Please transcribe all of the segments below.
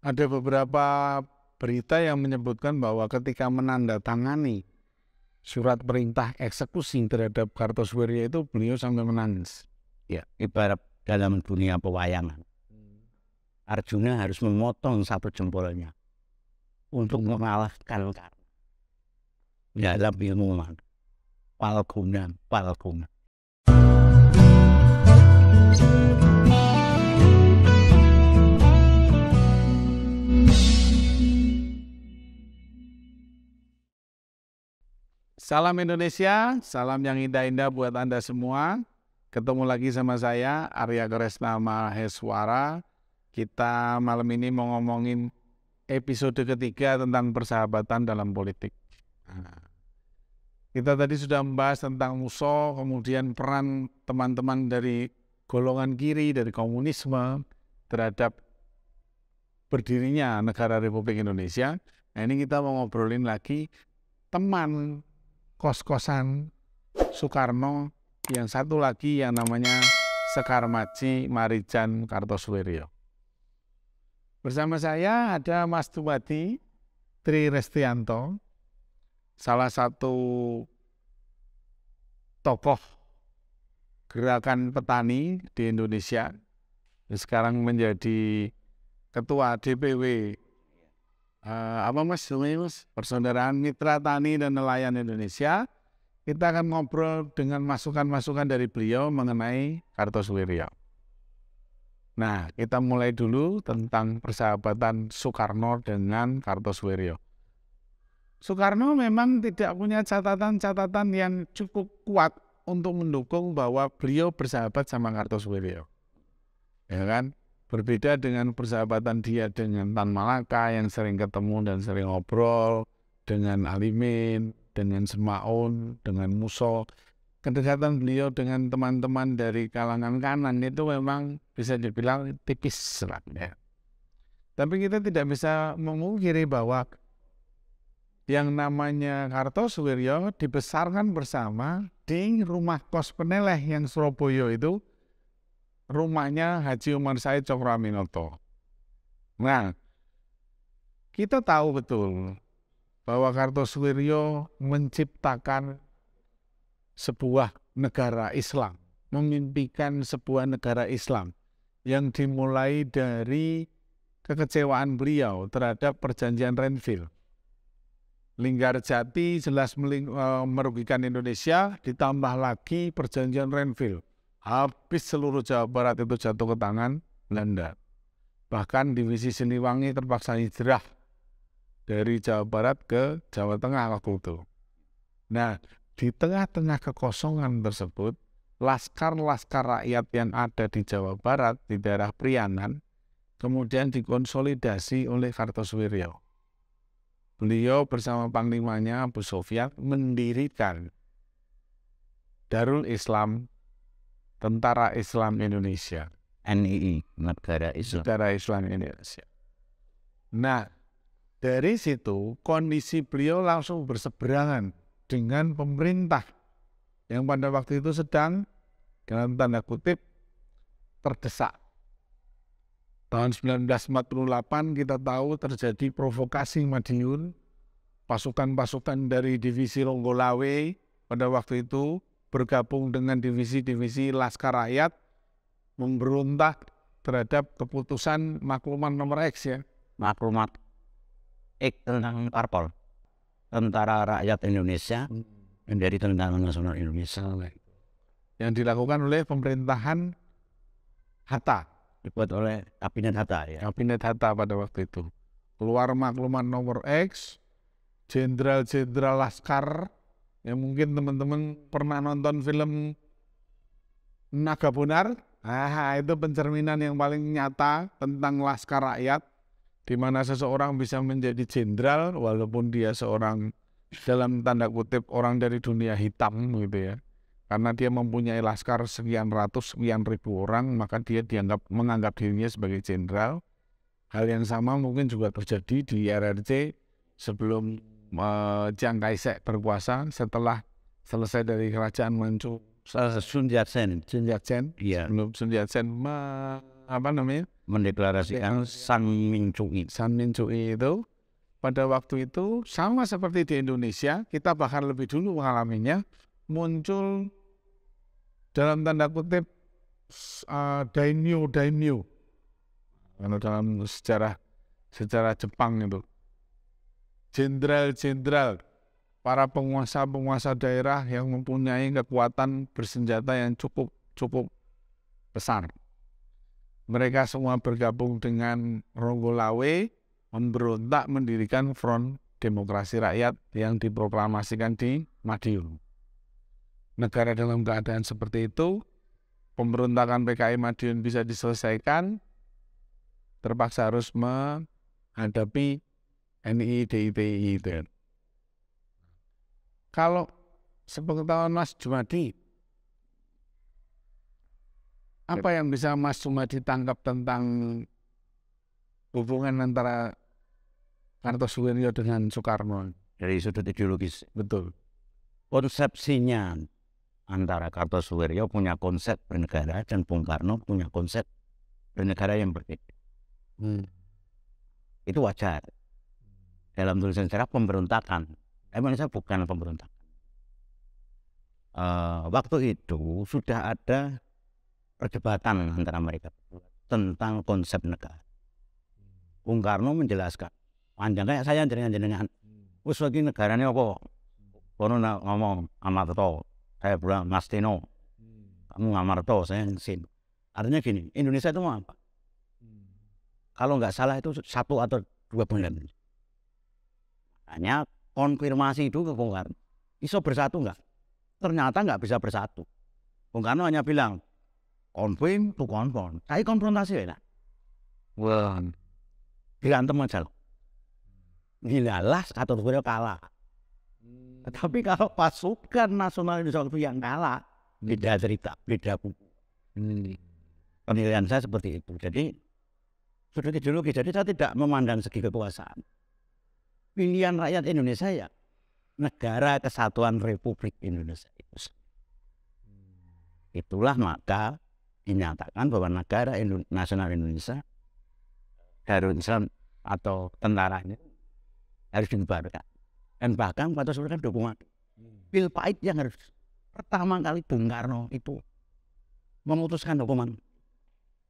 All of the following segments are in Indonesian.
Ada beberapa berita yang menyebutkan bahwa ketika menandatangani surat perintah eksekusi terhadap Kartosoewirjo itu beliau sampai menangis. Ya, ibarat dalam dunia pewayangan. Arjuna harus memotong satu jempolnya untuk mengalahkan Karna dalam ilmu palguna. Salam Indonesia, salam yang indah-indah buat Anda semua. Ketemu lagi sama saya, Arya Kresna Maheswara. Kita malam ini mau ngomongin episode ketiga tentang persahabatan dalam politik. Kita tadi sudah membahas tentang musuh, kemudian peran teman-teman dari golongan kiri, dari komunisme terhadap berdirinya negara Republik Indonesia. Nah, ini kita mau ngobrolin lagi teman kos-kosan Soekarno yang satu lagi yang namanya Sekar Madji Marijan Kartosoewirjo. Bersama saya ada Mas Dumadi Tri Restianto, salah satu tokoh gerakan petani di Indonesia, sekarang menjadi ketua DPW Persaudaraan Mitra Tani dan Nelayan Indonesia. Kita akan ngobrol dengan masukan-masukan dari beliau mengenai Kartosoewirjo. Nah, kita mulai dulu tentang persahabatan Soekarno dengan Kartosoewirjo. Soekarno memang tidak punya catatan-catatan yang cukup kuat untuk mendukung bahwa beliau bersahabat sama Kartosoewirjo. Ya kan? Berbeda dengan persahabatan dia dengan Tan Malaka yang sering ketemu dan sering ngobrol, dengan Alimin, dengan Semaun, dengan Muso. Kedekatan beliau dengan teman-teman dari kalangan kanan itu memang bisa dibilang tipis ya. Tapi kita tidak bisa memungkiri bahwa yang namanya Kartosoewirjo dibesarkan bersama di rumah kos Peneleh yang Surabaya itu, rumahnya Haji Umar Said Cokroaminoto. Nah, kita tahu betul bahwa Kartosoewirjo menciptakan sebuah negara Islam, memimpikan sebuah negara Islam yang dimulai dari kekecewaan beliau terhadap perjanjian Renville. Linggarjati jelas merugikan Indonesia, ditambah lagi perjanjian Renville. Habis seluruh Jawa Barat itu jatuh ke tangan Belanda. Bahkan divisi Siliwangi terpaksa hijrah dari Jawa Barat ke Jawa Tengah waktu itu. Nah, di tengah-tengah kekosongan tersebut, laskar-laskar rakyat yang ada di Jawa Barat, di daerah Prianan, kemudian dikonsolidasi oleh Kartosoewirjo. Beliau bersama panglimanya Abu Sofyan mendirikan Darul Islam, Tentara Islam Indonesia, NII, Negara Islam Indonesia. Nah, dari situ kondisi beliau langsung berseberangan dengan pemerintah yang pada waktu itu sedang dalam tanda kutip terdesak. Tahun 1948 kita tahu terjadi provokasi Madiun, pasukan-pasukan dari divisi Ronggolawe pada waktu itu bergabung dengan divisi-divisi Laskar Rakyat memberontak terhadap keputusan maklumat nomor X ya. Maklumat X tentang Parpol, Tentara Rakyat Indonesia menjadi Tentara Nasional Indonesia yang dilakukan oleh pemerintahan Hatta, dibuat oleh Kabinet Hatta ya. Kabinet Hatta pada waktu itu. Keluar maklumat nomor X, jenderal-jenderal Laskar yang mungkin teman-teman pernah nonton film Naga Bonar. Nah, itu pencerminan yang paling nyata tentang Laskar Rakyat, di mana seseorang bisa menjadi jenderal walaupun dia seorang dalam tanda kutip orang dari dunia hitam gitu ya. Karena dia mempunyai laskar sekian ratus, sekian ribu orang, maka dia menganggap dirinya sebagai jenderal. Hal yang sama mungkin juga terjadi di RRC sebelum Chiang Kai-shek berkuasa, setelah selesai dari kerajaan Manchu Sun Yat-sen. Sun Yat-sen, Iya. sebelum Sun Yat-sen mendeklarasikan San Mincui. San Mincui itu pada waktu itu sama seperti di Indonesia, kita bahkan lebih dulu mengalaminya, muncul dalam tanda kutip daimyo. Kalau dalam sejarah Jepang itu, jenderal-jenderal, para penguasa daerah yang mempunyai kekuatan bersenjata yang cukup besar. Mereka semua bergabung dengan Ronggolawe, memberontak mendirikan Front Demokrasi Rakyat yang diproklamasikan di Madiun. Negara dalam keadaan seperti itu, pemberontakan PKI Madiun bisa diselesaikan, terpaksa harus menghadapi NII DITI itu. Kalau sepengetahuan Mas Jumadi, apa yang bisa Mas Jumadi tangkap tentang hubungan antara Kartosuwiryo dengan Soekarno? Dari sudut ideologis. Betul. Konsepsinya antara Kartosuwiryo punya konsep bernegara dan Bung Karno punya konsep bernegara yang berbeda. Itu wajar. Dalam tulisan sejarah pemberontakan. Indonesia bukan pemberontakan. Waktu itu sudah ada perdebatan antara mereka tentang konsep negara. Bung Karno menjelaskan, panjang kayak saya jenengan. Wis lagi negaranya apa? Kono ngomong Amarto, saya bilang Mas Tino. Kamu Amarto, saya Sin. Artinya gini, Indonesia itu mau apa? Kalau nggak salah itu 1 atau 2 bulan. Hanya konfirmasi itu ke Bung Karno. Iso bersatu nggak? Ternyata nggak bisa bersatu. Bung Karno hanya bilang, konfirm to konfirm. Saya konfrontasi ya. Wah, berantem aja loh. Gilalah Kartosuwiryo kalah. Tapi kalau pasukan nasional Indonesia yang kalah, beda cerita, beda buku. Penilaian saya seperti itu. Jadi sudah ideologi. Jadi saya tidak memandang segi kekuasaan. Pilihan rakyat Indonesia ya Negara Kesatuan Republik Indonesia itu. Itulah maka dinyatakan bahwa negara nasional Indonesia, Darul Islam atau tentaranya harus dibubarkan. Dan bahkan Kartosuwiryo kan dukungan Pil Pahit yang harus pertama kali Bung Karno itu memutuskan hukuman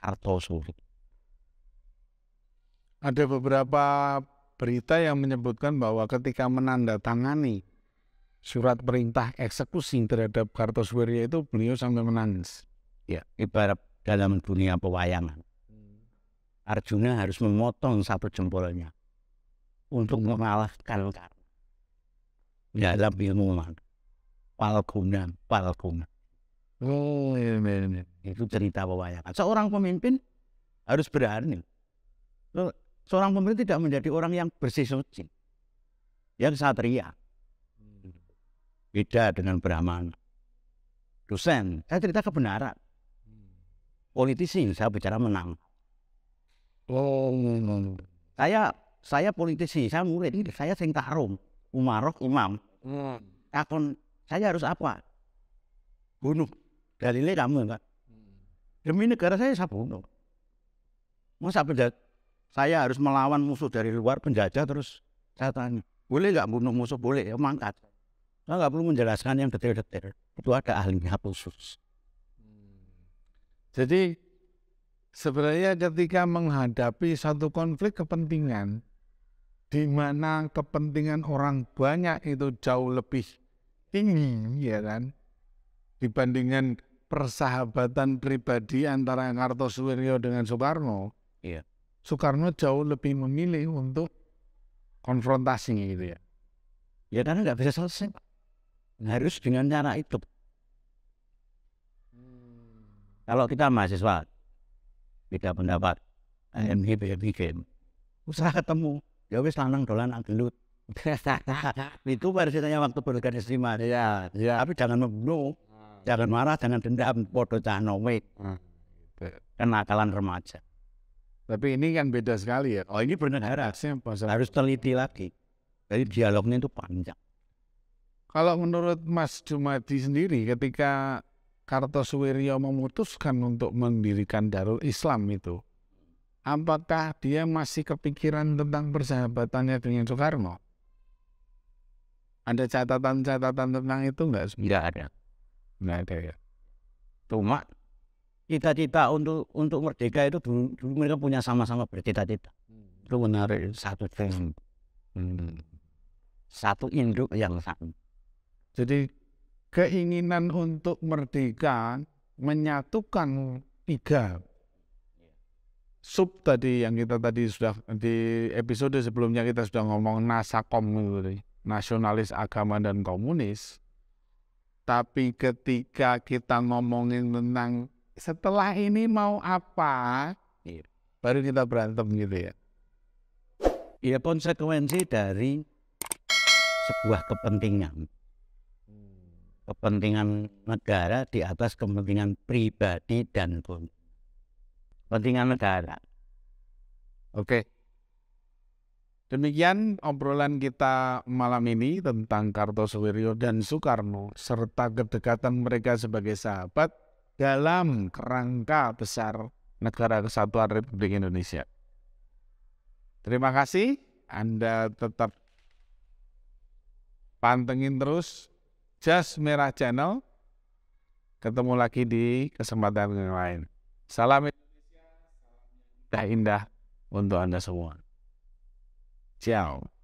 Kartosuwiryo. Ada beberapa berita yang menyebutkan bahwa ketika menandatangani surat perintah eksekusi terhadap Kartosuwiryo itu beliau sampai menangis. Ya, ibarat dalam dunia pewayangan. Arjuna harus memotong 1 jempolnya untuk mengalahkan Karna. Dalam ilmu Palguna. Oh, iya. Itu cerita pewayangan. Seorang pemimpin harus berani. Seorang pemimpin tidak menjadi orang yang bersih suci, yang satria. Beda dengan Brahmana. Dosen, saya cerita kebenaran. Politisi, saya bicara menang. Saya politisi, saya murid, saya sing tarum, umaroh imam. Saya harus apa? Bunuh. Dalilnya kamu enggak? Demi negara saya bunuh. Masa saya harus melawan musuh dari luar penjajah, terus saya tanya, boleh nggak bunuh musuh? Boleh, ya mangkat. Saya nggak perlu menjelaskan yang detail-detail. Itu ada ahlinya khusus. Jadi sebenarnya ketika menghadapi satu konflik kepentingan, di mana kepentingan orang banyak itu jauh lebih tinggi, ya kan, dibandingkan persahabatan pribadi antara Kartosuwiryo dengan Soekarno. Iya. Soekarno jauh lebih memilih untuk konfrontasi gitu ya. Ya karena nggak bisa selesai, Pak. Harus dengan cara itu. Kalau kita mahasiswa beda pendapat, BM, usaha ketemu, ya wis lanang dolan gelut. Itu pada ceritanya waktu berorganisasi ya. Tapi jangan membunuh, jangan marah, jangan dendam, podo canowe. Kenakalan remaja. Tapi ini kan beda sekali ya. Oh ini bernegara, harus teliti lagi. Jadi dialognya itu panjang. Kalau menurut Mas Jumadi sendiri, ketika Kartosuwiryo memutuskan untuk mendirikan Darul Islam itu, apakah dia masih kepikiran tentang persahabatannya dengan Soekarno? Ada catatan-catatan tentang itu nggak? Nggak ada. Nggak ada ya. Cuma cita-cita untuk merdeka itu dulu mereka punya sama-sama bercita-cita. Itu menarik satu thing. Satu induk yang sama. Jadi keinginan untuk merdeka menyatukan 3 sub tadi yang kita tadi sudah di episode sebelumnya kita sudah ngomong nasakom itu, nasionalis, agama, dan komunis. Tapi ketika kita ngomongin tentang setelah ini mau apa, baru kita berantem gitu ya. Ya konsekuensi dari sebuah kepentingan. Kepentingan negara di atas kepentingan pribadi dan kepentingan negara. Oke. Demikian obrolan kita malam ini tentang Kartosuwiryo dan Soekarno serta kedekatan mereka sebagai sahabat dalam kerangka besar Negara Kesatuan Republik Indonesia. Terima kasih, Anda tetap pantengin terus Jas Merah Channel. Ketemu lagi di kesempatan yang lain. Salam Indonesia, indah untuk Anda semua. Ciao.